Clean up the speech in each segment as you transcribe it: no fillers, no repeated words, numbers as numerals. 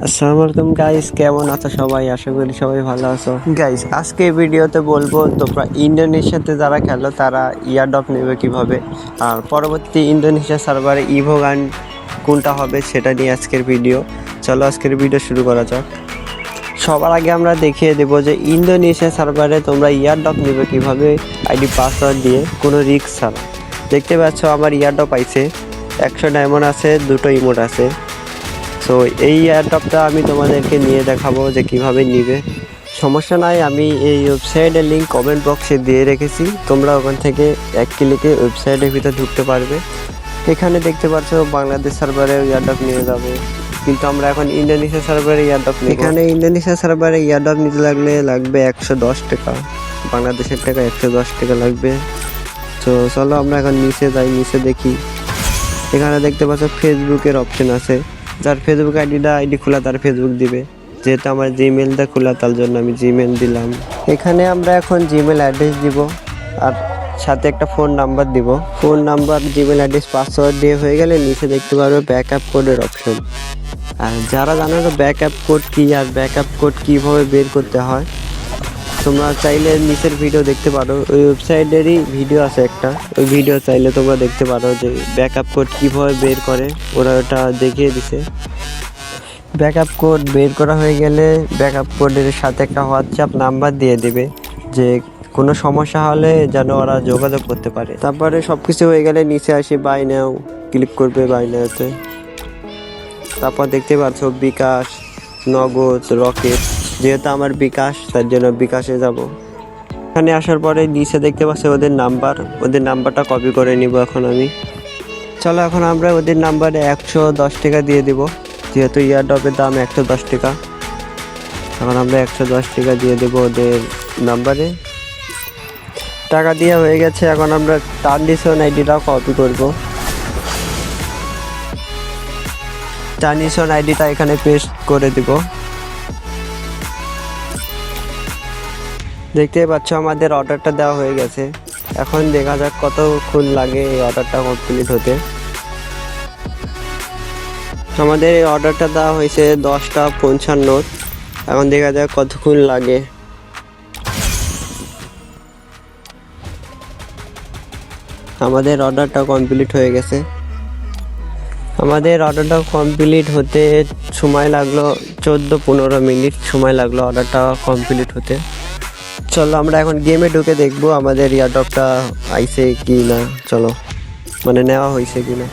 আসসালামু আলাইকুম গাইস, কেমন আছো সবাই? আশা করি সবাই ভালো আছো। গাইস, আজকে এই ভিডিওতে বলবো তোমরা ইন্দোনেশিয়াতে যারা খেলো তারা ইয়ারড্রপ নেবে কিভাবে, আর পরবর্তী ইন্দোনেশিয়া সার্ভারে ইভো গান কোনটা হবে সেটা নিয়ে আজকের ভিডিও। চলো আজকের ভিডিও শুরু করা যাক। সবার আগে আমরা দেখিয়ে দেবো যে ইন্দোনেশিয়া সার্ভারে তোমরা ইয়ারড্রপ নেবে কিভাবে, আইডি পাসওয়ার্ড দিয়ে, কোনো রিস্ক ছাড়া। দেখতে পাচ্ছ আমার ইয়ারড্রপ আইছে, 100 ডায়মন্ড আছে, 2টো ইমোট আছে। সো এই এয়ারড্রপটা আমি তোমাদেরকে নিয়ে দেখাবো যে কিভাবে নিবে। সমস্যা নাই, আমি এই ওয়েবসাইটের লিঙ্ক কমেন্ট বক্সে দিয়ে রেখেছি, তোমরা ওখান থেকে এক ক্লিকে ওয়েবসাইটের ভিতরে ঢুকতে পারবে। এখানে দেখতে পাচ্ছ বাংলাদেশ সার্ভারে এয়ারড্রপ নিয়ে যাবে, কিন্তু আমরা এখন ইন্দোনেশিয়া সার্ভারে এয়ারড্রপ নিব। এখানে ইন্দোনেশিয়া সার্ভারে এয়ারড্রপ নিতে লাগবে 110 টাকা, বাংলাদেশের টাকা 110 টাকা লাগবে। তো চলো আমরা এখন নিচে যাই, নিচে দেখি। এখানে দেখতে পাচ্ছ ফেসবুকের অপশন আছে, যার ফেসবুক আইডি খোলা তার ফেসবুক দিবে। যেহেতু আমার জিমেলটা খোলা তার জন্য আমি জিমেল দিলাম। এখানে আমরা এখন জিমেল অ্যাড্রেস দিব আর সাথে একটা ফোন নাম্বার দিব। Phone number, Gmail address, password দিয়ে হয়ে গেলে নিচে দেখতে পারবে ব্যাকআপ কোডের অপশন। আর যারা জানো না ব্যাকআপ কোড কী আর ব্যাকআপ কোড কীভাবে বের করতে হয়, তোমরা চাইলে নিচের ভিডিও দেখতে পারো, ওই ওয়েবসাইটেরই ভিডিও আছে একটা, ওই ভিডিও চাইলে তোমরা দেখতে পারো যে ব্যাকআপ কোড কীভাবে বের করে, ওরা ওটা দেখিয়ে দিছে। ব্যাকআপ কোড বের করা হয়ে গেলে ব্যাকআপ কোডের সাথে একটা হোয়াটসঅ্যাপ নাম্বার দিয়ে দেবে, যে কোনো সমস্যা হলে যেন ওরা যোগাযোগ করতে পারে। তারপরে সব কিছু হয়ে গেলে নিচে আসে বাই নাও ক্লিক করবে, বাই নাওতে। তারপর দেখতে পাচ্ছ বিকাশ, নগদ, রকেট। যেহেতু আমার বিকাশ তার জন্য বিকাশে যাব। এখানে আসার পরে নিচে দেখতে পাচ্ছি ওদের নাম্বারটা কপি করে নিব এখন আমি। চলো এখন আমরা ওদের নাম্বারে 110 টাকা দিয়ে দিব, যেহেতু ইয়ারড্রপের দাম 110 টাকা। এখন আমরা 110 টাকা দিয়ে দেবো ওদের নাম্বারে। টাকা দেওয়া হয়ে গেছে, এখন আমরা ট্রানজিশন আইডিটা কপি করব। ট্রানজিশন আইডিটা এখানে পেস্ট করে দিব। দেখতে পাচ্ছ আমাদের অর্ডারটা দেওয়া হয়ে গেছে। এখন দেখা যাক কতক্ষণ লাগে এই অর্ডারটা কমপ্লিট হতে। আমাদের এই অর্ডারটা দেওয়া হয়েছে 10টা 55। এখন দেখা যাক কতক্ষণ লাগে। আমাদের অর্ডারটা কমপ্লিট হয়ে গেছে। আমাদের অর্ডারটা কমপ্লিট হতে সময় লাগলো 14-15 মিনিট সময় লাগলো অর্ডারটা কমপ্লিট হতে। চলো আমরা এখন গেমে ঢুকে দেখবো আমাদের এয়ারড্রপটা আইছে কি না, চলো মানে নেওয়া হয়েছে কি না।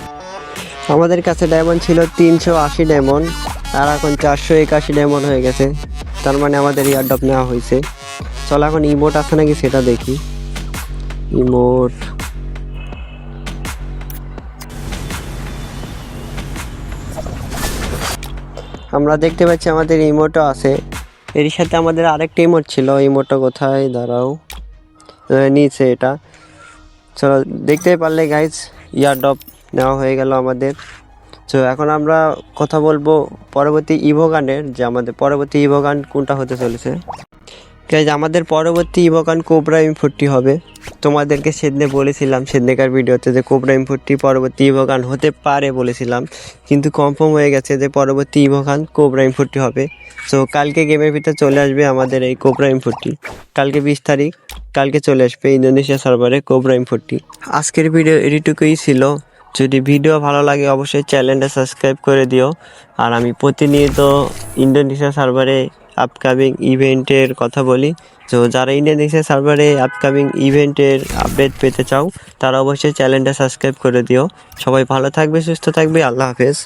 আমাদের কাছে ডায়মন্ড ছিল 380 ডায়মন্ড, আর এখন 481 ডায়মন্ড হয়ে গেছে, তার মানে আমাদের এয়ারড্রপ নেওয়া হয়েছে। চলো এখন ইমোট আছে নাকি সেটা দেখি। ইমোট, আমরা দেখতে পাচ্ছি আমাদের ইমোটও আছে। এর সাথে আমাদের আরেকটা ইমোট ছিল, ইমোটটা কোথায়, দাঁড়াও, নিচে এটা। চলো দেখতে পারলে গাইজ ইয়ারড্রপ নেওয়া হয়ে গেল আমাদের। তো এখন আমরা কথা বলবো পরবর্তী ইভো গানের, যে আমাদের পরবর্তী ইভো গান কোনটা হতে চলেছে। গাইজ আমাদের পরবর্তী ইভো গান কোবরা M40 হবে। তোমাদেরকে সেদিনে বলেছিলাম, সেদিনকার ভিডিওতে, যে কোবরা M40 পরবর্তী ইভো গান হতে পারে বলেছিলাম, কিন্তু কনফার্ম হয়ে গেছে যে পরবর্তী ইভো গান কোবরা M40 হবে। সো কালকে গেমের ভিতরে চলে আসবে আমাদের এই কোবরা M40, কালকে 20 তারিখ, কালকে চলে আসবে ইন্দোনেশিয়া সার্ভারে কোবরা M40। আজকের ভিডিও এটুকুই ছিল। যদি ভিডিও ভালো লাগে অবশ্যই চ্যানেলটা সাবস্ক্রাইব করে দিও। আর আমি প্রতিনিয়ত ইন্দোনেশিয়া সার্ভারে আপকামিং ইভেন্টের কথা বলি। তো যারা ইন্দোনেশিয়া সার্ভারে আপকামিং ইভেন্টের আপডেট পেতে চাও তারা অবশ্যই চ্যানেলটা সাবস্ক্রাইব করে দিও। সবাই ভালো থাকবে, সুস্থ থাকবে, আল্লাহ হাফেজ।